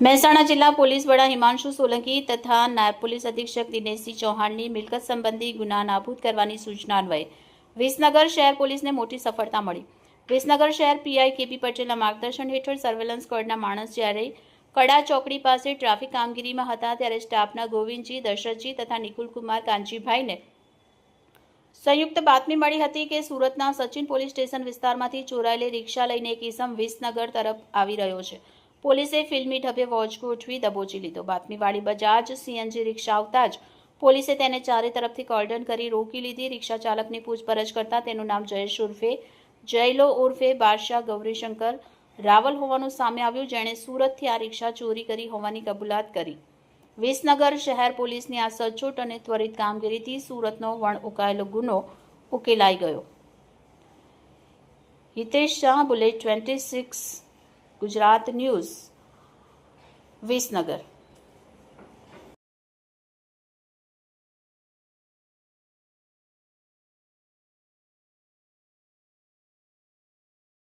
મહેસાણા જિલ્લા પોલીસ વડા હિમાંશુ સોલંકી તથા નાયબ પોલીસ અધિક્ષક દિનેશસિંહ ચૌહાણની મિલકત સંબંધી ગુના નાબૂદ કરવાની સૂચના અન્વયે વિસનગર શહેર પોલીસને મોટી સફળતા મળી। વિસનગર શહેર પીઆઈ કેપી પટેલના માર્ગદર્શન હેઠળ સર્વેલન્સ સ્ક્વોડના માણસ જ્યારે કડા ચોકડી પાસે ટ્રાફિક કામગીરીમાં હતા ત્યારે સ્ટાફના ગોવિંદજી, દશરથજી તથા નિકુલકુમાર કાંજીભાઈને સંયુક્ત બાતમી મળી હતી કે સુરતના સચિન પોલીસ સ્ટેશન વિસ્તારમાંથી ચોરાયેલી રિક્ષા લઈને એક ઇસમ વિસનગર તરફ આવી રહ્યો છે। પોલીસે ફિલ્મી ઢબે વોચ ગોઠવી દબોચી લીધો। બાતમીવાળી બજાજ સીએનજી રિક્ષા આવતા જ પોલીસે તેને ચારે તરફથી કોર્ડન કરી રોકી લીધી। રિક્ષા ચાલકની પૂછપરછ કરતા તેનું નામ જયેશ ઉર્ફે જયલો ઉર્ફે બાદશાહ ગૌરીશંકર રાવલ હોવાનું સામે આવ્યું, જેણે સુરતથી આ રિક્ષા ચોરી કરી હોવાની કબૂલાત કરી। વિસનગર શહેર પોલીસની આ સચોટ અને ત્વરિત કામગીરીથી સુરતનો વણઉકાયેલો ગુનો ઉકેલાઈ ગયો। Hitesh Shah, bullet 26 Gujarat news, Visnagar.